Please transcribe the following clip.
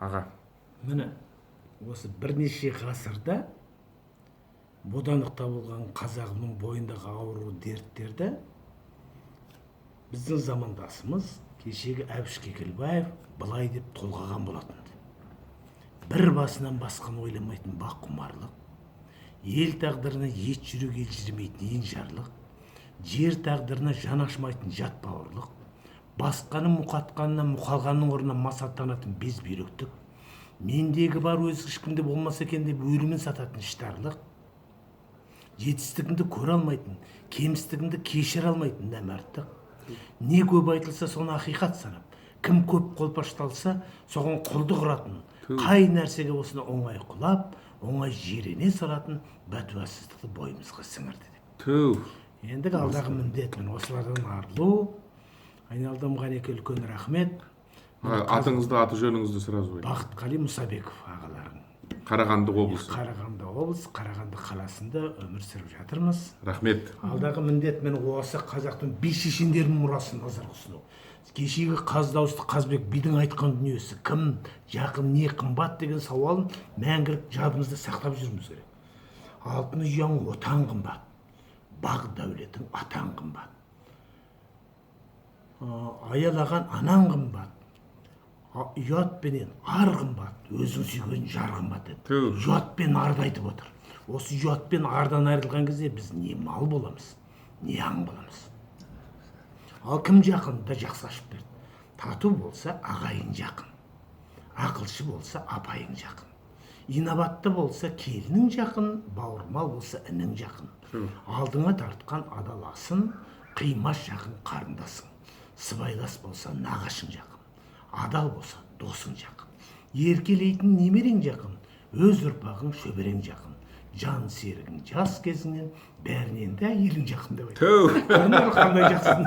Аға. Міне осы бірнеше ғасырда бодандықта болған қазағымның бойындағы ауру дерттерді біздің замандасымыз кешегі Әбіш Кекілбаев былай деп толғаған болатын. Бір басынан басқаны ойламайтын баққұмарлық, ел тағдырына ет жүрек елжіремейтін енжарлық, жер тағдырына жан ашымайтын жат бауырлық, басқаны мұқатқанына мұқалғанның орнына масаттанатын безбүйректік, мендегі бар өз ешкімде болмаса екен деп өлімін сататын іштарлық, жетістігіңді көре алмайтын, кемістігіңді кешіре алмайтын нәмәрттік, не көп айтылса соны ақиқат санап, кім көп қолпашталса соған құлдық ұратын, қай нәрсеге осыны оңай құлап, оңай жирене салатын бәтуасыздықты бойымызға сіңірді деп. Ендігі алдағы міндетім осылардан арылу. Айналдым Ғанеке үлкен рахмет. Атыңызды, аты жөніңізді сразу ой. Бақытқали Мұсабеков ағаларың. Қарағанды облысы. Қарағанды облысы, Қарағанды қаласында өмір сүріп жатырмыз. Рахмет. Алдағы міндет мен осы қазақтың би шешендерінің мұрасын назарға ұсыну. Кешегі қаз дауысты Қазбек бидің айтқан дүниесі кім, жақын, не қымбат деген сауалын мәңгілік жадымызда сақтап жүрміз керек. Алтын ұяң отан қымбат, бақ дәулетің атан қымбат, аялаған анаң қымбат, ұят пенен ар қымбат, өзің сүйген жар қымбат деді. Ұят пен арды айтып отыр. Осы ұят пен ардан айырылған кезде біз не мал боламыз, не аң боламыз. Ал кім жақын да жақсы ашып берді. Тату болса ағайын жақын, ақылшы болса апайың жақын, инабатты болса келінің жақын, бауырмал болса інің жақын. Алдыңа тартқан адаласын, қимас жақын қарындасың. Сыбайлас болса нағашың жақын, адал болса досың жақын, еркелейтін немерең жақын, өз ұрпағың шөберең жақын, жан серігің жас кезіңнен бәрінен де әйелің жақын деп айтады. Түу! Қандай жақсың.